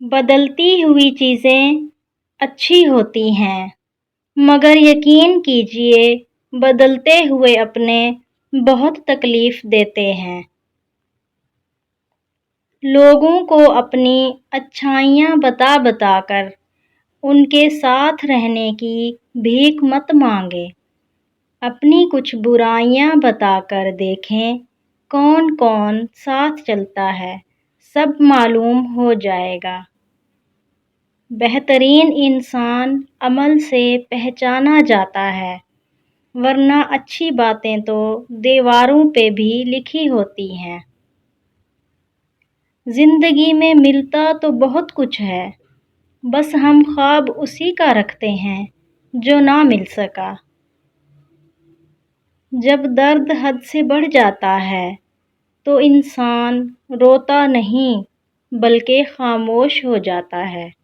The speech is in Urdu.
بدلتی ہوئی چیزیں اچھی ہوتی ہیں، مگر یقین کیجیے بدلتے ہوئے اپنے بہت تکلیف دیتے ہیں۔ لوگوں کو اپنی اچھائیاں بتا بتا کر ان کے ساتھ رہنے کی بھیک مت مانگے، اپنی کچھ برائیاں بتا کر دیکھیں کون کون ساتھ چلتا ہے، سب معلوم ہو جائے گا۔ بہترین انسان عمل سے پہچانا جاتا ہے، ورنہ اچھی باتیں تو دیواروں پہ بھی لکھی ہوتی ہیں۔ زندگی میں ملتا تو بہت کچھ ہے، بس ہم خواب اسی کا رکھتے ہیں جو نہ مل سکا۔ جب درد حد سے بڑھ جاتا ہے تو انسان روتا نہیں بلکہ خاموش ہو جاتا ہے۔